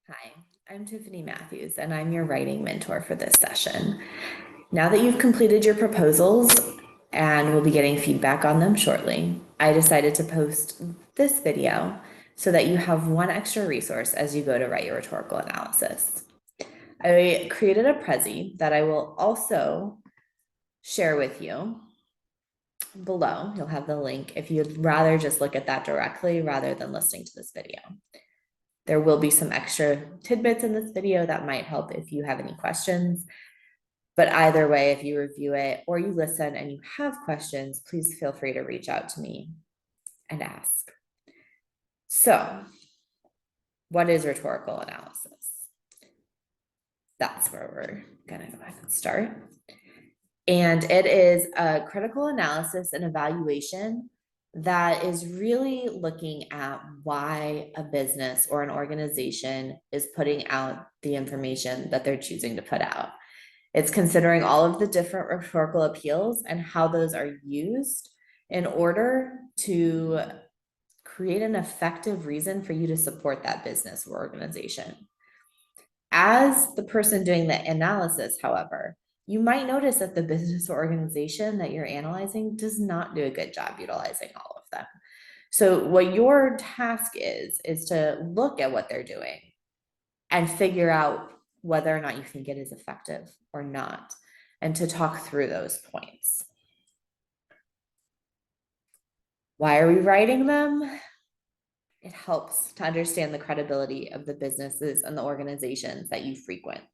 Hi, I'm Tiffany Matthews, and I'm your writing mentor for this session. Now that you've completed your proposals and will be getting feedback on them shortly, I decided to post this video so that you have one extra resource as you go to write your rhetorical analysis. I created a Prezi that I will also share with you below. You'll have the link if you'd rather just look at that directly rather than listening to this video. There will be some extra tidbits in this video that might help if you have any questions. But either way, if you review it or you listen and you have questions, please feel free to reach out to me and ask. So, what is rhetorical analysis? That's where we're going to go ahead and start. And it is a critical analysis and evaluation that is really looking at why a business or an organization is putting out the information that they're choosing to put out. It's considering all of the different rhetorical appeals and how those are used in order to create an effective reason for you to support that business or organization. As the person doing the analysis, however, you might notice that the business or organization that you're analyzing does not do a good job utilizing all of them. So what your task is to look at what they're doing and figure out whether or not you think it is effective or not, and to talk through those points. Why are we writing them? It helps to understand the credibility of the businesses and the organizations that you frequent.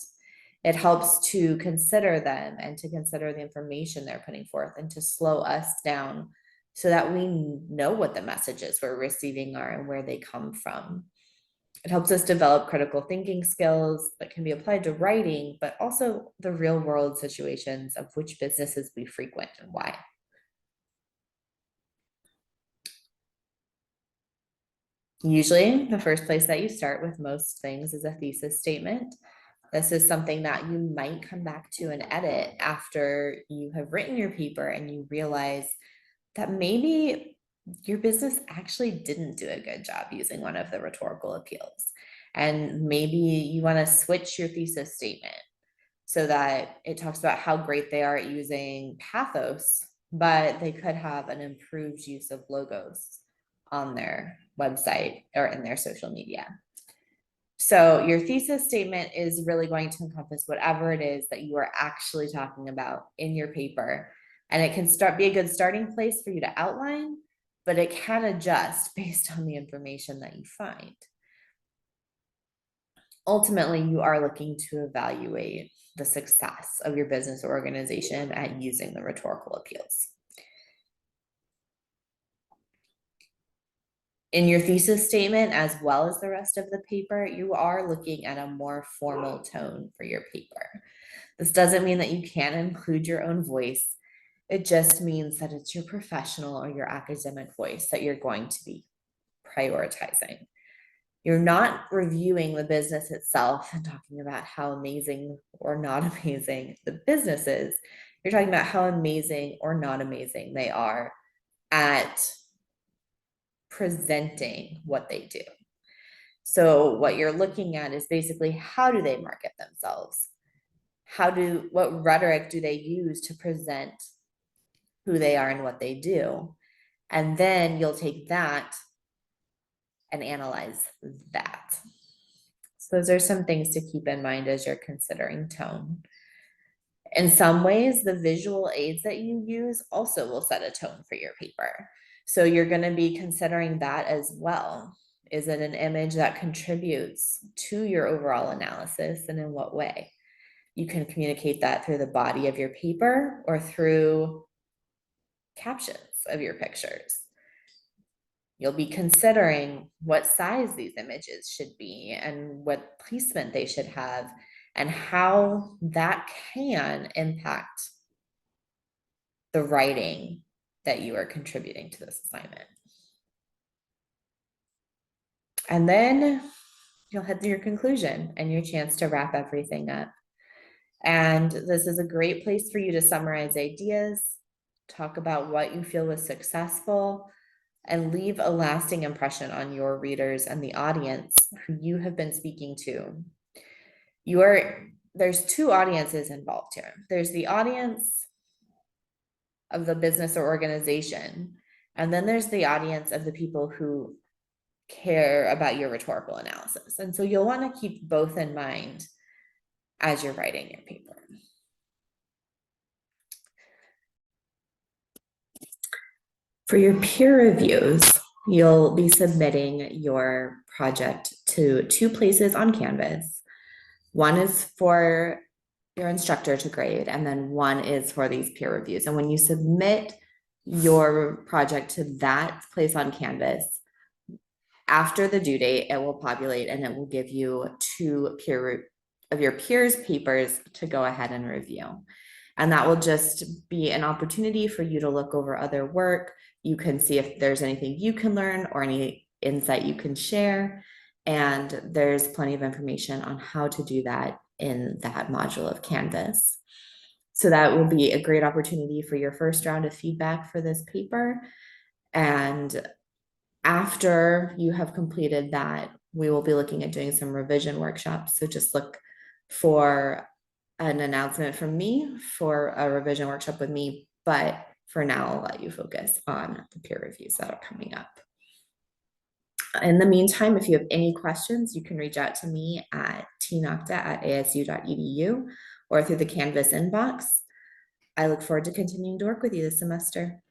It helps to consider them and to consider the information they're putting forth and to slow us down so that we know what the messages we're receiving are and where they come from. It helps us develop critical thinking skills that can be applied to writing, but also the real world situations of which businesses we frequent and why. Usually, the first place that you start with most things is a thesis statement. This is something that you might come back to and edit after you have written your paper and you realize that maybe your business actually didn't do a good job using one of the rhetorical appeals. And maybe you want to switch your thesis statement so that it talks about how great they are at using pathos, but they could have an improved use of logos on their website or in their social media. So your thesis statement is really going to encompass whatever it is that you are actually talking about in your paper. And it can be a good starting place for you to outline, but it can adjust based on the information that you find. Ultimately, you are looking to evaluate the success of your business or organization at using the rhetorical appeals. In your thesis statement, as well as the rest of the paper, you are looking at a more formal tone for your paper. This doesn't mean that you can't include your own voice. It just means that it's your professional or your academic voice that you're going to be prioritizing. You're not reviewing the business itself and talking about how amazing or not amazing the business is. You're talking about how amazing or not amazing they are at presenting what they do. So what you're looking at is basically, how do they market themselves? What rhetoric do they use to present who they are and what they do? And then you'll take that and analyze that. So those are some things to keep in mind as you're considering tone. In some ways, the visual aids that you use also will set a tone for your paper. So you're going to be considering that as well. Is it an image that contributes to your overall analysis, and in what way? You can communicate that through the body of your paper or through captions of your pictures. You'll be considering what size these images should be and what placement they should have and how that can impact the writing that you are contributing to this assignment. And then you'll head to your conclusion and your chance to wrap everything up. And this is a great place for you to summarize ideas, talk about what you feel was successful, and leave a lasting impression on your readers and the audience who you have been speaking to. There's two audiences involved here. There's the audience of the business or organization, and then there's the audience of the people who care about your rhetorical analysis. And so you'll want to keep both in mind as you're writing your paper. For your peer reviews, you'll be submitting your project to two places on Canvas. One is for your instructor to grade, and then one is for these peer reviews. And when you submit your project to that place on Canvas, after the due date, it will populate and it will give you two of your peers' papers to go ahead and review. And that will just be an opportunity for you to look over other work. You can see if there's anything you can learn or any insight you can share. And there's plenty of information on how to do that in that module of Canvas. So that will be a great opportunity for your first round of feedback for this paper. And after you have completed that, we will be looking at doing some revision workshops. So just look for an announcement from me for a revision workshop with me. But for now, I'll let you focus on the peer reviews that are coming up. In the meantime, if you have any questions, you can reach out to me at tnocta@asu.edu or through the Canvas inbox. I look forward to continuing to work with you this semester.